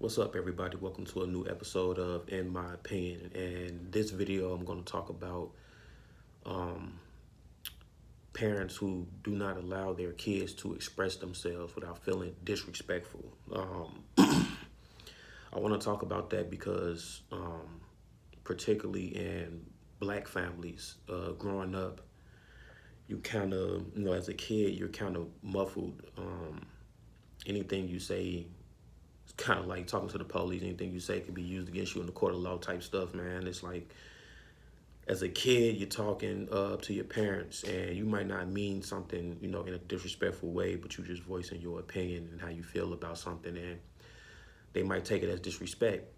What's up, everybody? Welcome to a new episode of In My Opinion. And this video, I'm going to talk about um, parents who do not allow their kids to express themselves without feeling disrespectful. I want to talk about that because, particularly in black families, growing up, you kind of, as a kid, you're kind of muffled. Anything you say, it's kind of like talking to the police. Anything you say can be used against you in the court of law type stuff, man. It's like, as a kid, you're talking to your parents, and you might not mean something, in a disrespectful way, but you just voicing your opinion and how you feel about something, and they might take it as disrespect.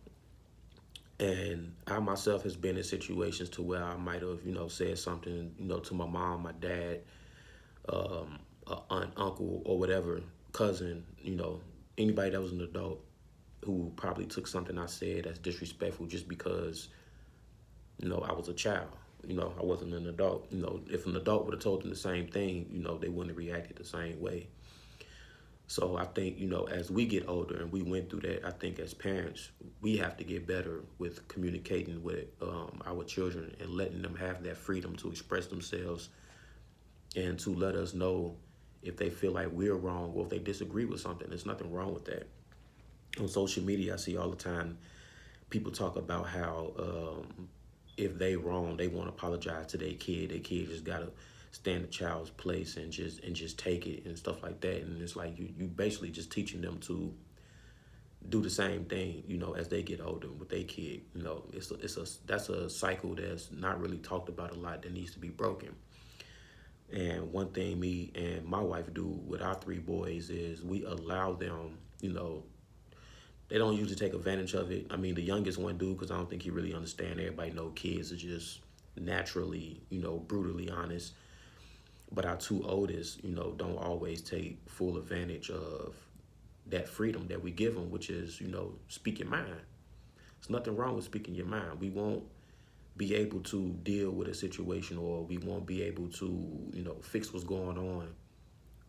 And I myself has been in situations to where I might have, said something, to my mom, my dad, a aunt, uncle, or whatever, cousin, anybody that was an adult who probably took something I said as disrespectful just because, I was a child. I wasn't an adult. If an adult would have told them the same thing, they wouldn't have reacted the same way. So I think, as we get older and we went through that, I think as parents, we have to get better with communicating with our children and letting them have that freedom to express themselves and to let us know if they feel like we're wrong or if they disagree with something. There's nothing wrong with that. On social media, I see all the time people talk about how if they wrong, they won't apologize to their kid. Their kid just gotta stand the child's place and just take it and stuff like that. And it's like you basically just teaching them to do the same thing, as they get older with their kid. That's a cycle that's not really talked about a lot that needs to be broken. And one thing me and my wife do with our three boys is we allow them, they don't usually take advantage of it. I mean, the youngest one do because I don't think he really understand. Everybody know kids are just naturally, brutally honest. But our two oldest, don't always take full advantage of that freedom that we give them, which is, speak your mind. There's nothing wrong with speaking your mind. We won't be able to deal with a situation, or we won't be able to, fix what's going on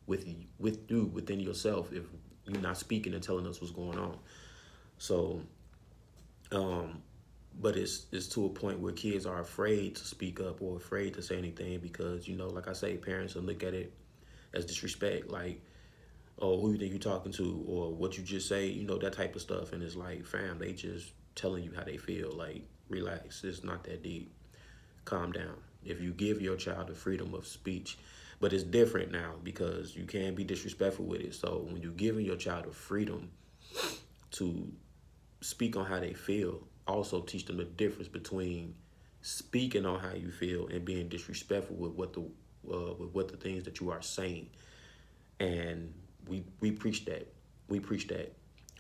with you within yourself if you're not speaking and telling us what's going on. So, but it's to a point where kids are afraid to speak up or afraid to say anything because, like I say, parents will look at it as disrespect, like, oh, who you think you're talking to, or what you just say, that type of stuff. And it's like, fam, they just telling you how they feel. Like, relax, it's not that deep. Calm down. If you give your child the freedom of speech, but it's different now because you can be disrespectful with it. So when you're giving your child the freedom to speak on how they feel, also teach them the difference between speaking on how you feel and being disrespectful with what the things that you are saying. And we preach that. We preach that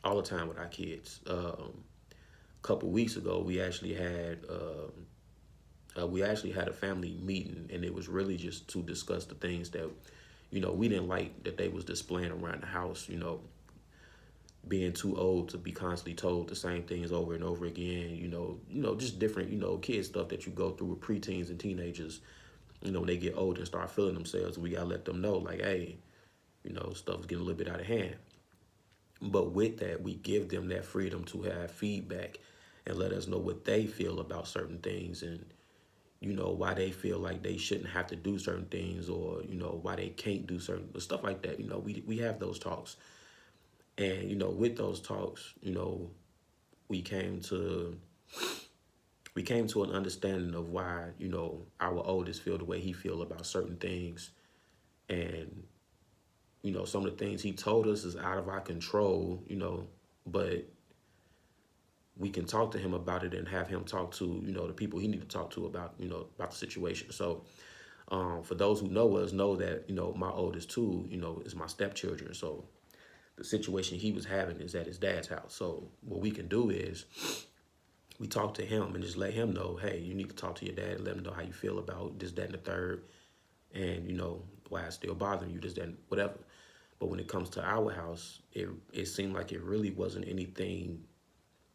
all the time with our kids. A couple weeks ago, we actually had a family meeting, and it was really just to discuss the things that we didn't like that they was displaying around the house. Being too old to be constantly told the same things over and over again. Just different kid stuff that you go through with preteens and teenagers. When they get older and start feeling themselves, we gotta let them know, like, hey, stuff's getting a little bit out of hand. But with that, we give them that freedom to have feedback and let us know what they feel about certain things and, why they feel like they shouldn't have to do certain things or, why they can't do certain stuff like that. We have those talks. And, with those talks, we came to an understanding of why, our oldest feel the way he feel about certain things. And, some of the things he told us is out of our control, but we can talk to him about it and have him talk to, the people he need to talk to about, about the situation. So for those who know us, know that, my oldest too, is my stepchildren. So the situation he was having is at his dad's house. So what we can do is we talk to him and just let him know, hey, you need to talk to your dad and let him know how you feel about this, that, and the third. And, why it's still bothering you, this, that, and whatever. But when it comes to our house, it seemed like it really wasn't anything,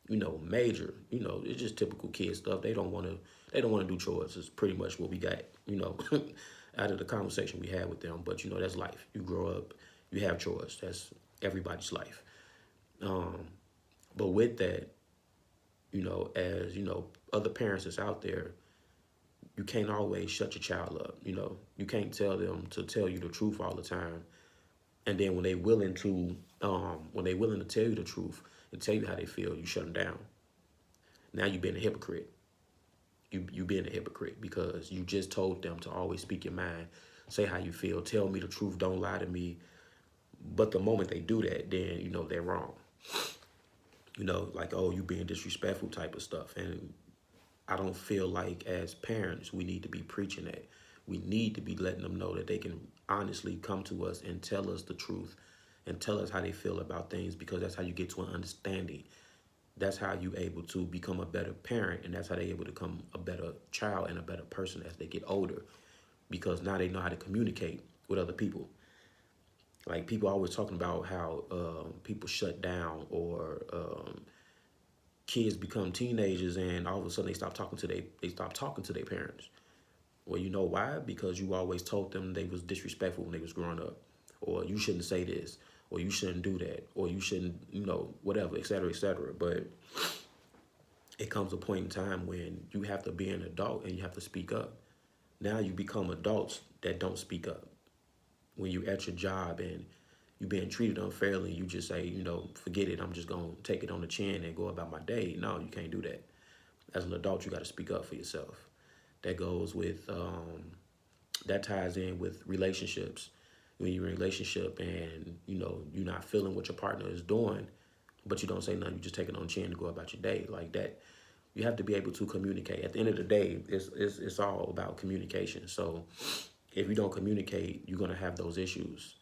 major. It's just typical kid stuff. They don't want to do chores. It's pretty much what we got, out of the conversation we had with them. But, that's life. You grow up, you have chores. That's everybody's life. But with that, as other parents that's out there, you can't always shut your child up. You can't tell them to tell you the truth all the time, and then when they willing to tell you the truth and tell you how they feel, you shut them down. Now you being a hypocrite. You being a hypocrite because you just told them to always speak your mind, say how you feel, tell me the truth, don't lie to me. But the moment they do that, then they're wrong. Like, oh, you being disrespectful type of stuff. And I don't feel like as parents we need to be preaching that. We need to be letting them know that they can honestly come to us and tell us the truth and tell us how they feel about things, because that's how you get to an understanding. That's how you able to become a better parent, and that's how they able to become a better child and a better person as they get older, because now they know how to communicate with other people. Like, people always talking about how people shut down, or kids become teenagers and all of a sudden they stop talking to their parents. Well, you know why? Because you always told them they was disrespectful when they was growing up, or you shouldn't say this, or you shouldn't do that, or you shouldn't, whatever, et cetera, et cetera. But it comes a point in time when you have to be an adult and you have to speak up. Now you become adults that don't speak up. When you at your job and you being treated unfairly, you just say, forget it, I'm just gonna take it on the chin and go about my day. No, you can't do that. As an adult, you got to speak up for yourself. That goes with that ties in with relationships. When you're in a relationship and you're not feeling what your partner is doing, but you don't say nothing, you just take it on the chin to go about your day like that. You have to be able to communicate. At the end of the day, it's all about communication. So if you don't communicate, you're gonna have those issues.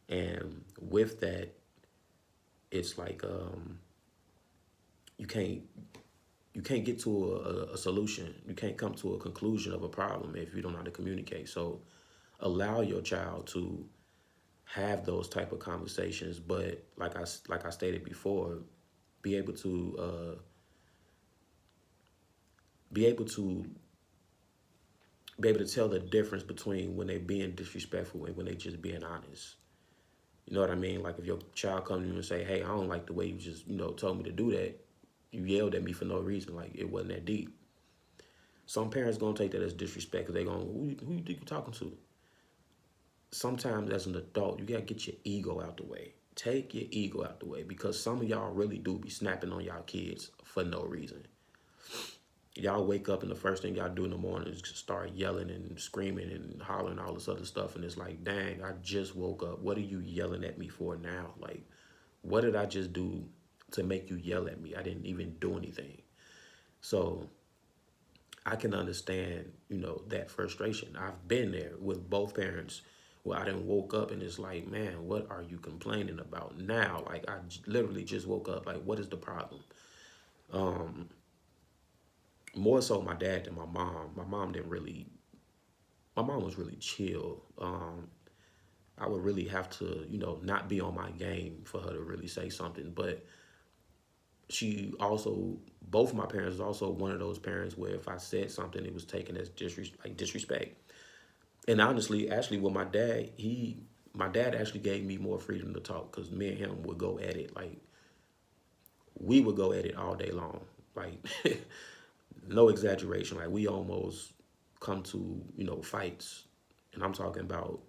And with that, it's like you can't get to a solution. You can't come to a conclusion of a problem if you don't know how to communicate. So allow your child to have those type of conversations, but like I stated before, be able to be able to be able to tell the difference between when they being disrespectful and when they just being honest. You know what I mean? Like, if your child comes to you and say, "Hey, I don't like the way you just told me to do that. You yelled at me for no reason. Like, it wasn't that deep." Some parents gonna take that as disrespect because they gonna, who you think you're talking to? Sometimes as an adult, you gotta get your ego out the way. Take your ego out the way, because some of y'all really do be snapping on y'all kids for no reason. Y'all wake up and the first thing y'all do in the morning is start yelling and screaming and hollering all this other stuff, and it's like, dang, I just woke up. What are you yelling at me for now? Like, what did I just do to make you yell at me? I didn't even do anything. So I can understand, that frustration. I've been there with both parents where I didn't woke up and it's like, man, what are you complaining about now? Like, I literally just woke up. Like, what is the problem? More so my dad than my mom. My mom was really chill. I would really have to, not be on my game for her to really say something. But she also, both of my parents was also one of those parents where if I said something, it was taken as disrespect. And honestly, actually, with my dad actually gave me more freedom to talk, because me and him would go at it. Like, we would go at it all day long. Like, no exaggeration. Like, we almost come to, fights. And I'm talking about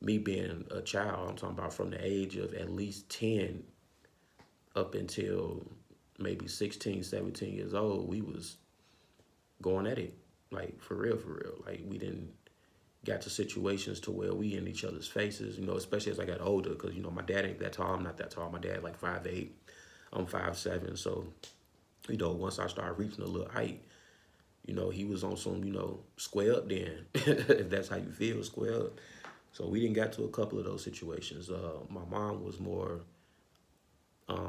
me being a child. I'm talking about from the age of at least 10 up until maybe 16, 17 years old. We was going at it. Like, for real, for real. Like, we didn't got to situations to where we in each other's faces, especially as I got older, because, my dad ain't that tall. I'm not that tall. My dad like 5'8". I'm 5'7". So, once I started reaching a little height, he was on some, square up then, if that's how you feel, square up. So we didn't get to a couple of those situations. My mom was more of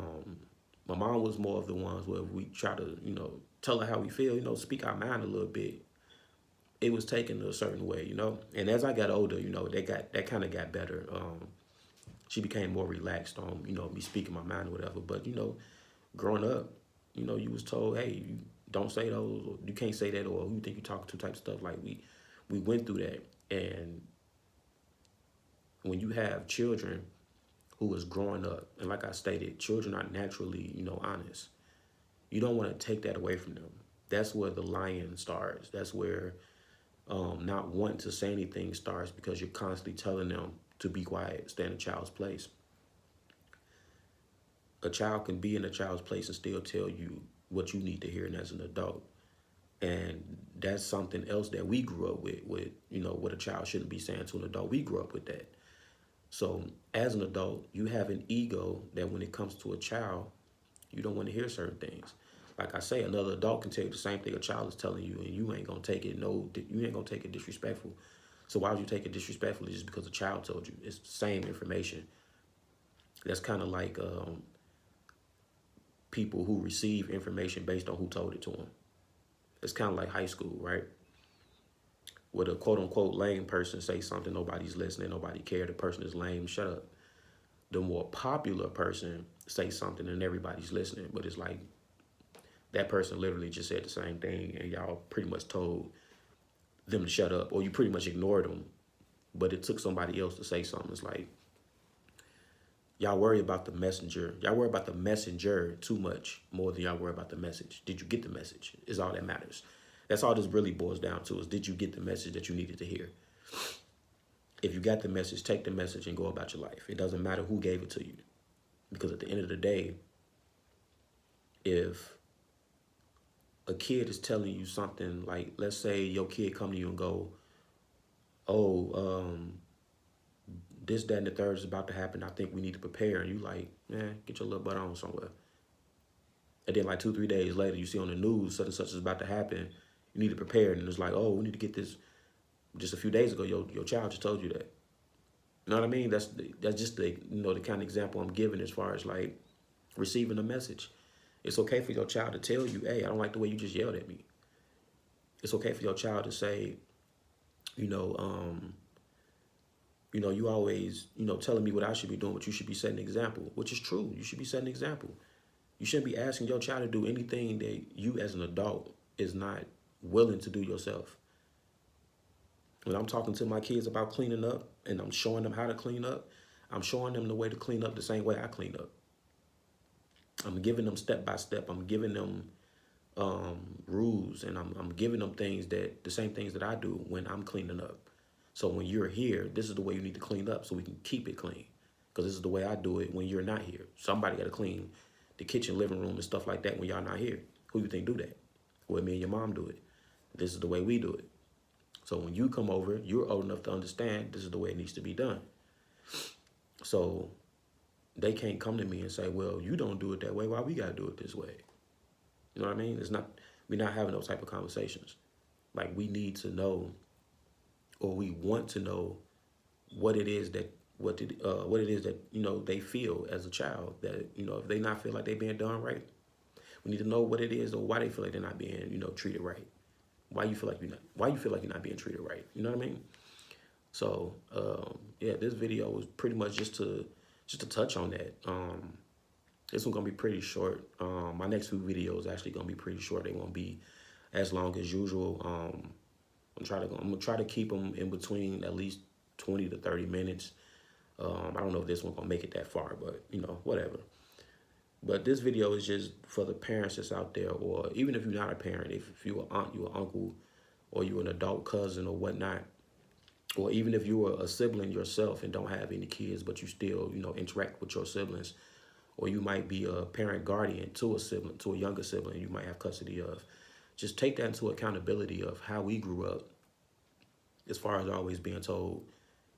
the ones where we try to, tell her how we feel, speak our mind a little bit. It was taken a certain way, And as I got older, that kind of got better. She became more relaxed on, me speaking my mind or whatever. But, growing up, you was told, hey, you don't say those, or you can't say that, or who you think you talking to type of stuff. Like, we went through that. And when you have children who is growing up. And like I stated, children are naturally, honest. You don't want to take that away from them. That's where the lying starts. That's where not wanting to say anything starts, because you're constantly telling them to be quiet, stay in a child's place. A child can be in a child's place and still tell you what you need to hear, and as an adult. And that's something else that we grew up with, what a child shouldn't be saying to an adult. We grew up with that. So as an adult, you have an ego that when it comes to a child, you don't want to hear certain things. Like I say, another adult can tell you the same thing a child is telling you, and you ain't gonna take it. You ain't gonna take it disrespectful. So why would you take it disrespectfully just because a child told you? It's the same information. That's kind of like people who receive information based on who told it to them. It's kind of like high school, right? With a quote unquote lame person say something, nobody's listening, nobody cares. The person is lame, shut up. The more popular person say something and everybody's listening, but it's like that person literally just said the same thing and y'all pretty much told them to shut up, or you pretty much ignored them, but it took somebody else to say something. It's like, y'all worry about the messenger. Y'all worry about the messenger too much, more than y'all worry about the message. Did you get the message? Is all that matters. That's all this really boils down to, is did you get the message that you needed to hear? If you got the message, take the message and go about your life. It doesn't matter who gave it to you. Because at the end of the day, if a kid is telling you something, like, let's say your kid come to you and go, oh, this, that, and the third is about to happen. I think we need to prepare. And you like, man, get your little butt on somewhere. And then like 2-3 days later, you see on the news, such and such is about to happen. You need to prepare. And it's like, oh, we need to get this. Just a few days ago, your child just told you that. You know what I mean? That's just the the kind of example I'm giving as far as like receiving a message. It's okay for your child to tell you, hey, I don't like the way you just yelled at me. It's okay for your child to say, you always, telling me what I should be doing, but you should be setting an example, which is true. You should be setting an example. You shouldn't be asking your child to do anything that you as an adult is not willing to do yourself. When I'm talking to my kids about cleaning up and I'm showing them how to clean up, I'm showing them the way to clean up the same way I clean up. I'm giving them step by step. I'm giving them rules, and I'm giving them things the same things that I do when I'm cleaning up. So when you're here, this is the way you need to clean up so we can keep it clean. Because this is the way I do it when you're not here. Somebody got to clean the kitchen, living room, and stuff like that when y'all not here. Who you think do that? Well, me and your mom do it. This is the way we do it. So when you come over, you're old enough to understand this is the way it needs to be done. So they can't come to me and say, well, you don't do it that way. Why we got to do it this way? You know what I mean? We're not having those type of conversations. Like, we need to know, or we want to know what it is that they feel as a child, that, if they not feel like they being done right, we need to know what it is or why they feel like they're not being, treated right. Why you feel like you're not being treated right. You know what I mean? So, yeah, this video was pretty much just to touch on that. This one's gonna be pretty short. My next few videos actually gonna be pretty short. They won't be as long as usual. I'm gonna try to keep them in between at least 20 to 30 minutes. I don't know if this one's gonna make it that far, but whatever. But this video is just for the parents that's out there, or even if you're not a parent, if you're an aunt, you're an uncle, or you're an adult cousin or whatnot, or even if you're a sibling yourself and don't have any kids, but you still, interact with your siblings, or you might be a parent guardian to a sibling, to a younger sibling you might have custody of. Just take that into accountability of how we grew up, as far as always being told,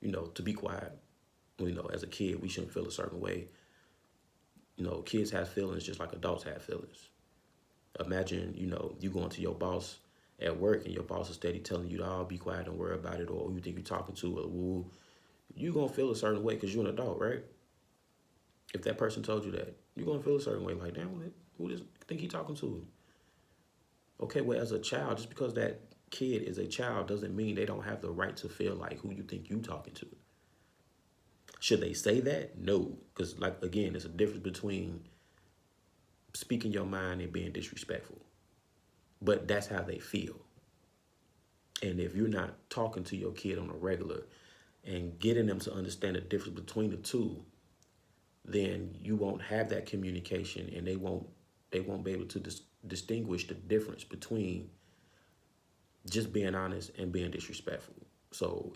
to be quiet. As a kid, we shouldn't feel a certain way. Kids have feelings just like adults have feelings. Imagine, you going to your boss at work and your boss is steady telling you to be quiet, don't worry about it, or who you think you're talking to, or woo, you going to feel a certain way because you're an adult, right? If that person told you that, you're going to feel a certain way, like, damn, who does think he talking to? Okay, well, as a child, just because that kid is a child doesn't mean they don't have the right to feel like who you think you talking to. Should they say that? No, because, like, again, there's a difference between speaking your mind and being disrespectful. But that's how they feel. And if you're not talking to your kid on a regular and getting them to understand the difference between the two, then you won't have that communication, and they won't be able to distinguish the difference between just being honest and being disrespectful. So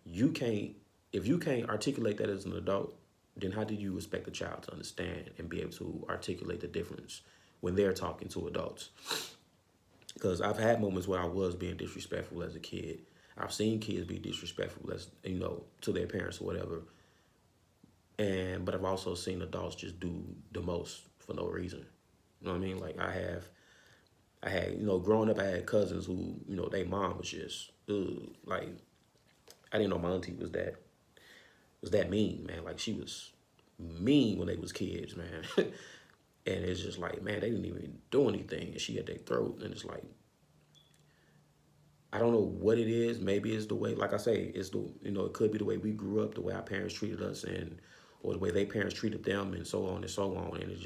you can't if you can't articulate that as an adult, then how do you expect a child to understand and be able to articulate the difference when they're talking to adults? Because I've had moments where I was being disrespectful as a kid. I've seen kids be disrespectful as to their parents or whatever. But I've also seen adults just do the most for no reason. You know what I mean? Like I had, growing up, I had cousins who, their mom was just, ugh, like, I didn't know my auntie was that mean, man. Like, she was mean when they was kids, man. And it's just like, man, they didn't even do anything, and she had their throat, and it's like, I don't know what it is. Maybe it's the way, like I say, it's it could be the way we grew up, the way our parents treated us, or the way their parents treated them, and so on and so on. And it's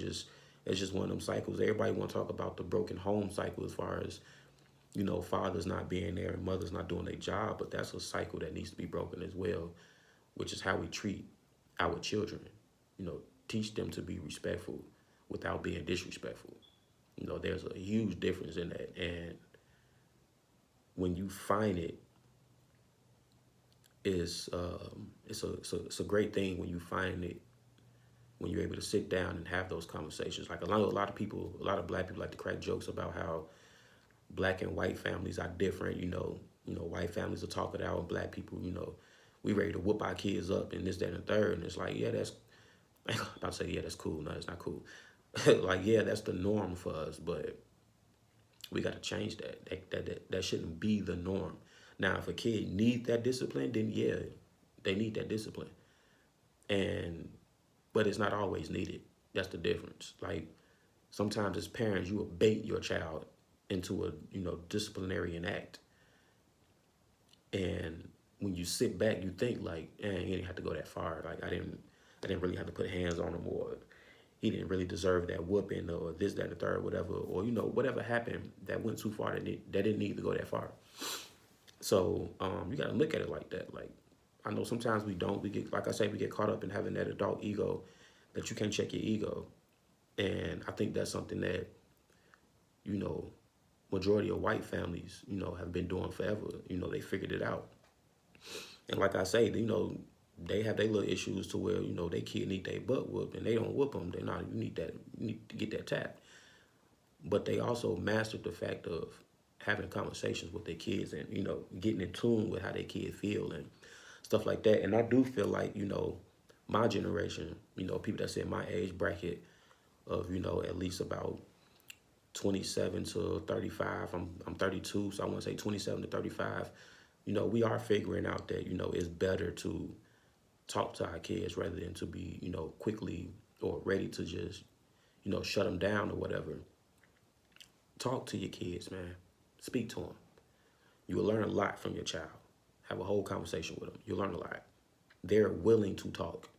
just one of them cycles. Everybody want to talk about the broken home cycle as far as, fathers not being there and mothers not doing their job, but that's a cycle that needs to be broken as well, which is how we treat our children. Teach them to be respectful without being disrespectful. There's a huge difference in that, and when you find it, it's a great thing when you find it, when you're able to sit down and have those conversations. Like a lot of people, a lot of black people like to crack jokes about how black and white families are different. White families will talk it out, and black people, we ready to whoop our kids up and this, that, and the third. And it's like, yeah, that's I'm about to say, yeah, that's cool. No, it's not cool. Like, yeah, that's the norm for us, but we got to change that. That shouldn't be the norm. Now, if a kid needs that discipline, then yeah, they need that discipline. But it's not always needed. That's the difference. Like, sometimes as parents, you will bait your child into a disciplinarian act, and when you sit back, you think like, he didn't have to go that far. Like, I didn't really have to put hands on him, or he didn't really deserve that whooping, or this, that, and the third, whatever, or whatever happened that went too far, that didn't need to go that far. So you got to look at it like that. Like, I know sometimes we don't. We get, like I say, we get caught up in having that adult ego that you can't check your ego, and I think that's something that majority of white families have been doing forever. They figured it out, and like I say, they have their little issues to where they kid need their butt whooped, and they don't whoop them. They're not. You need to get that tapped. But they also mastered the fact of having conversations with their kids, and getting in tune with how their kids feel and stuff like that. And I do feel like my generation, people that's in my age bracket of at least about 27 to 35. I'm 32, so I want to say 27 to 35. We are figuring out that it's better to talk to our kids rather than to be quickly or ready to just shut them down or whatever. Talk to your kids, man. Speak to them. You will learn a lot from your child. Have a whole conversation with them. You'll learn a lot. They're willing to talk.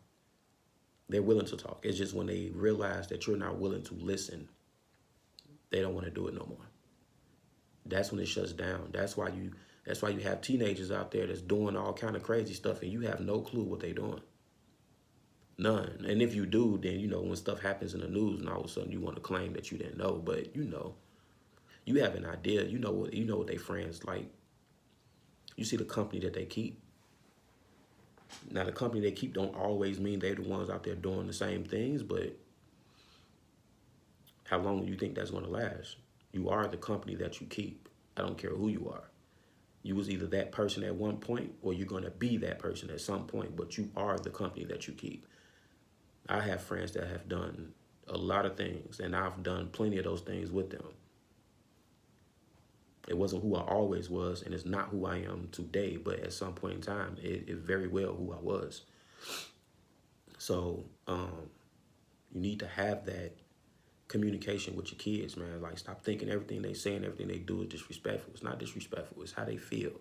They're willing to talk. It's just when they realize that you're not willing to listen, they don't want to do it no more. That's when it shuts down. That's why you have teenagers out there that's doing all kind of crazy stuff, and you have no clue what they're doing. None. And if you do, then when stuff happens in the news, and all of a sudden you want to claim that you didn't know, but you have an idea. You know what they friends like. You see the company that they keep. Now, the company they keep don't always mean they're the ones out there doing the same things, but how long do you think that's going to last? You are the company that you keep. I don't care who you are. You was either that person at one point, or you're going to be that person at some point, but you are the company that you keep. I have friends that have done a lot of things, and I've done plenty of those things with them. It wasn't who I always was, and it's not who I am today, but at some point in time, it very well who I was. So you need to have that communication with your kids, man. Like, stop thinking everything they say and everything they do is disrespectful. It's not disrespectful. It's how they feel.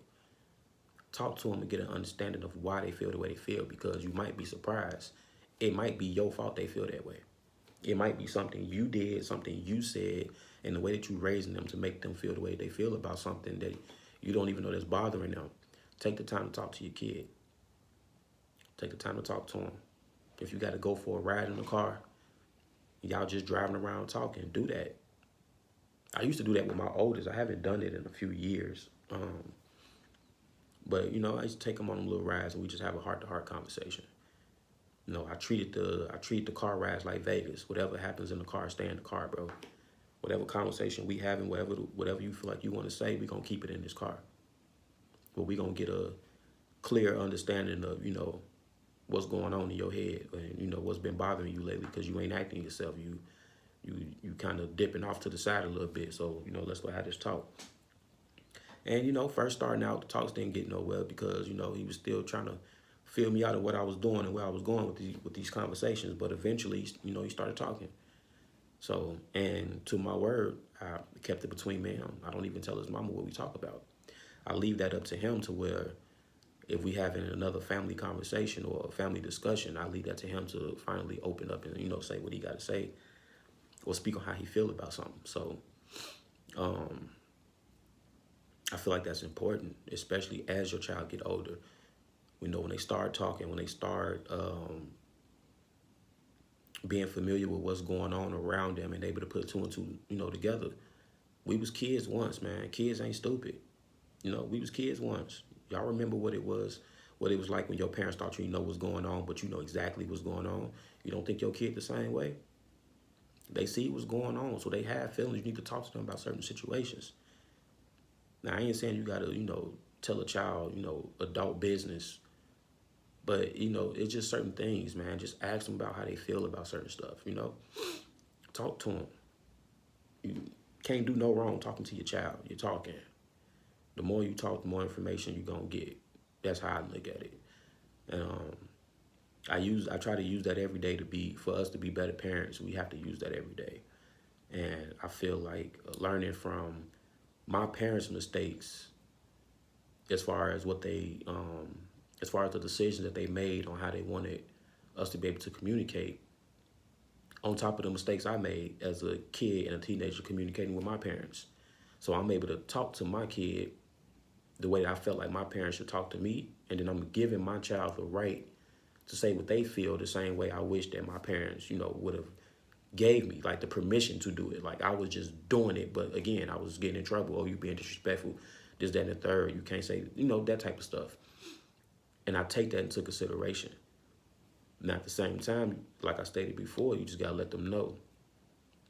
Talk to them and get an understanding of why they feel the way they feel, because you might be surprised. It might be your fault they feel that way. It might be something you did, something you said, and the way that you raising them to make them feel the way they feel about something that you don't even know that's bothering them. Take the time to talk to your kid. Take the time to talk to them. If you got to go for a ride in the car, y'all just driving around talking, do that. I used to do that with my oldest. I haven't done it in a few years. But I used to take them on them little rides and we just have a heart to heart conversation. I treat the car rides like Vegas. Whatever happens in the car, stay in the car, bro. Whatever conversation we having, whatever you feel like you want to say, we gonna keep it in this car. But we gonna get a clear understanding of what's going on in your head and what's been bothering you lately, because you ain't acting yourself. You kind of dipping off to the side a little bit. So let's go have this talk. And first starting out, the talks didn't get nowhere because he was still trying to feel me out of what I was doing and where I was going with these conversations. But eventually, he started talking. So, and to my word, I kept it between me and him. I don't even tell his mama what we talk about. I leave that up to him, to where if we having another family conversation or a family discussion, I leave that to him to finally open up and say what he got to say or speak on how he feel about something. So I feel like that's important, especially as your child get older. When they start talking, when they start being familiar with what's going on around them and able to put two and two, together. We was kids once, man. Kids ain't stupid. We was kids once. Y'all remember what it was like when your parents thought you know what's going on, but you know exactly what's going on. You don't think your kid the same way? They see what's going on, so they have feelings. You need to talk to them about certain situations. Now, I ain't saying you got to, tell a child, adult business. But, it's just certain things, man. Just ask them about how they feel about certain stuff, Talk to them. You can't do no wrong talking to your child. You're talking. The more you talk, the more information you're going to get. That's how I look at it. And I try to use that every day for us to be better parents. We have to use that every day. And I feel like learning from my parents' mistakes as far as what they, as far as the decisions that they made on how they wanted us to be able to communicate, on top of the mistakes I made as a kid and a teenager communicating with my parents. So I'm able to talk to my kid the way that I felt like my parents should talk to me, and then I'm giving my child the right to say what they feel the same way I wish that my parents, would have gave me, like, the permission to do it. Like, I was just doing it, but again, I was getting in trouble. Oh, you being disrespectful, this, that, and the third. You can't say, that type of stuff. And I take that into consideration. Now, at the same time, like I stated before, you just got to let them know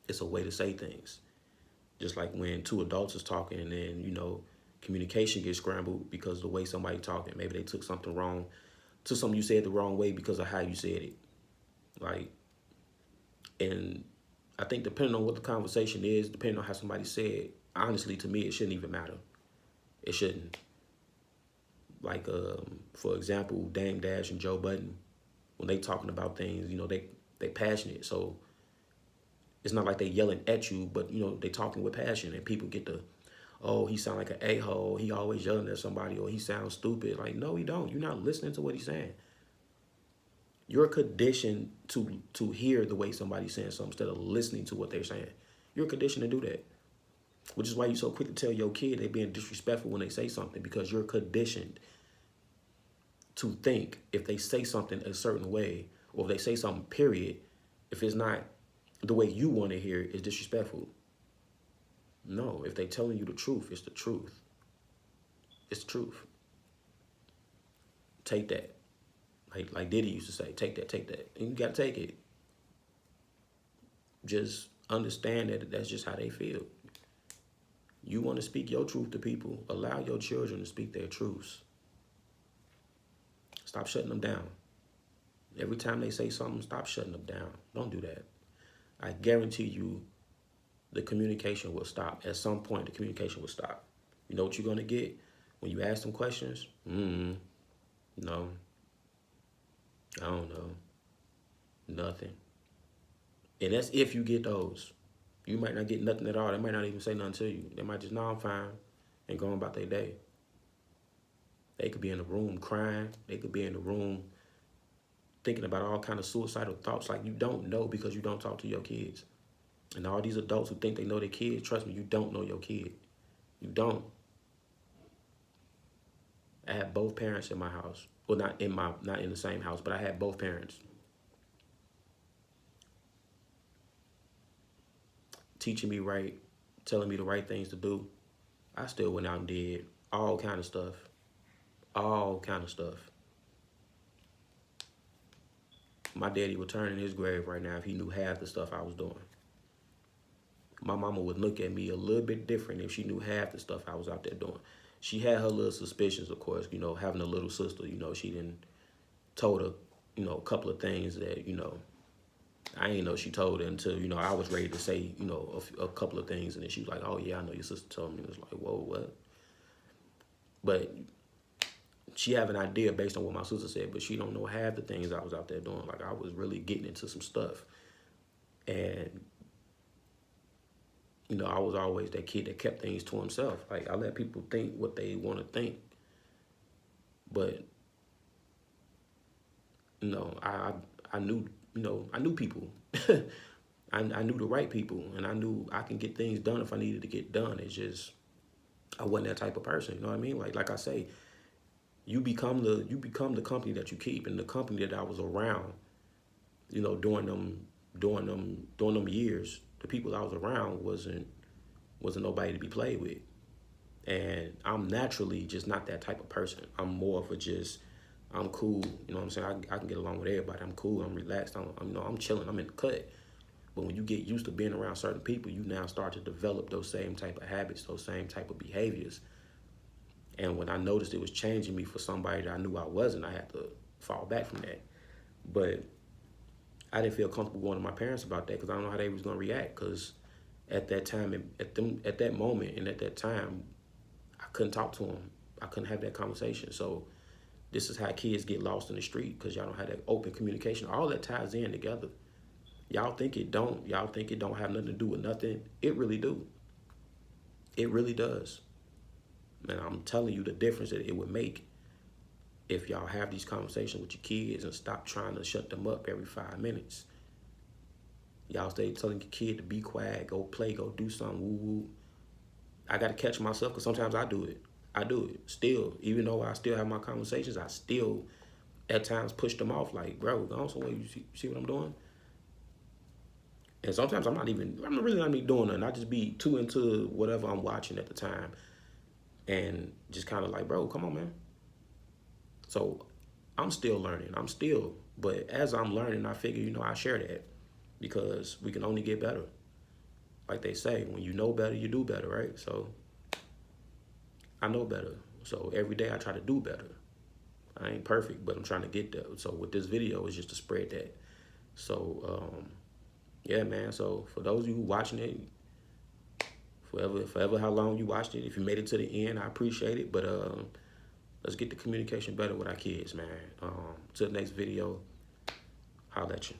it's a way to say things. Just like when two adults is talking and then, communication gets scrambled because of the way somebody talking. Maybe they took something you said the wrong way because of how you said it. Like, and I think depending on what the conversation is, depending on how somebody said it, honestly, to me, it shouldn't even matter. It shouldn't. Like, for example, Dame Dash and Joe Budden, when they talking about things, they passionate. So it's not like they yelling at you, but, they talking with passion. And people get the, oh, he sound like an a-hole. He always yelling at somebody, or he sounds stupid. Like, no, he don't. You're not listening to what he's saying. You're conditioned to hear the way somebody's saying something instead of listening to what they're saying. You're conditioned to do that. Which is why you're so quick to tell your kid they're being disrespectful when they say something, because you're conditioned to think if they say something a certain way, or if they say something, period, if it's not the way you want to hear it, it's disrespectful. No, if they're telling you the truth, it's the truth. It's the truth. Take that. Like Diddy used to say, take that. And you got to take it. Just understand that that's just how they feel. You want to speak your truth to people, allow your children to speak their truths. Stop shutting them down. Every time they say something, stop shutting them down. Don't do that. I guarantee you the communication will stop. At some point, the communication will stop. You know what you're going to get when you ask them questions? No. I don't know. Nothing. And that's if you get those. You might not get nothing at all. They might not even say nothing to you. They might just, no, I'm fine, and go on about their day. They could be in the room crying. They could be in the room thinking about all kind of suicidal thoughts like you don't know because you don't talk to your kids. And all these adults who think they know their kids, trust me, you don't know your kid. You don't. I had both parents in my house. Well, not in the same house, but I had both parents. teaching me right, telling me the right things to do, I still went out and did all kind of stuff. All kind of stuff. My daddy would turn in his grave right now if he knew half the stuff I was doing. My mama would look at me a little bit different if she knew half the stuff I was out there doing. She had her little suspicions, of course, having a little sister, she didn't told her, a couple of things that, I ain't know she told her until, I was ready to say, a couple of things. And then she was like, oh, yeah, I know your sister told me. It was like, whoa, what? But she have an idea based on what my sister said, but she don't know half the things I was out there doing. Like, I was really getting into some stuff. And, I was always that kid that kept things to himself. Like, I let people think what they want to think. But, I knew, I knew people. I knew the right people, and I knew I can get things done if I needed to get done. It's just, I wasn't that type of person. You know what I mean? Like I say, you become the company that you keep, and the company that I was around, during them years, the people I was around wasn't nobody to be played with. And I'm naturally just not that type of person. I'm more of a just, I'm cool. You know what I'm saying? I can get along with everybody. I'm cool. I'm relaxed. I'm chilling. I'm in the cut. But when you get used to being around certain people, you now start to develop those same type of habits, those same type of behaviors. And when I noticed it was changing me for somebody that I knew I wasn't, I had to fall back from that. But I didn't feel comfortable going to my parents about that because I don't know how they was going to react. Because at that time, at that moment and at that time, I couldn't talk to them. I couldn't have that conversation. So this is how kids get lost in the street because y'all don't have that open communication. All that ties in together. Y'all think it don't. Y'all think it don't have nothing to do with nothing. It really do. It really does. And I'm telling you the difference that it would make if y'all have these conversations with your kids and stop trying to shut them up every 5 minutes. Y'all stay telling your kid to be quiet, go play, go do something, woo-woo. I got to catch myself because sometimes I do it. I do it still. Even though I still have my conversations, I still at times push them off like, bro, go on somewhere. You see what I'm doing? And sometimes I'm really not even doing nothing. I just be too into whatever I'm watching at the time. And just kind of like, bro, come on, man. So I'm still learning. But as I'm learning, I figure, I share that because we can only get better. Like they say, when you know better, you do better, right? So I know better. So every day I try to do better. I ain't perfect, but I'm trying to get there. So with this video, it's just to spread that. So, yeah, man. So for those of you who watching it, forever how long you watched it, if you made it to the end, I appreciate it. But let's get the communication better with our kids, man. Till the next video, holla at you.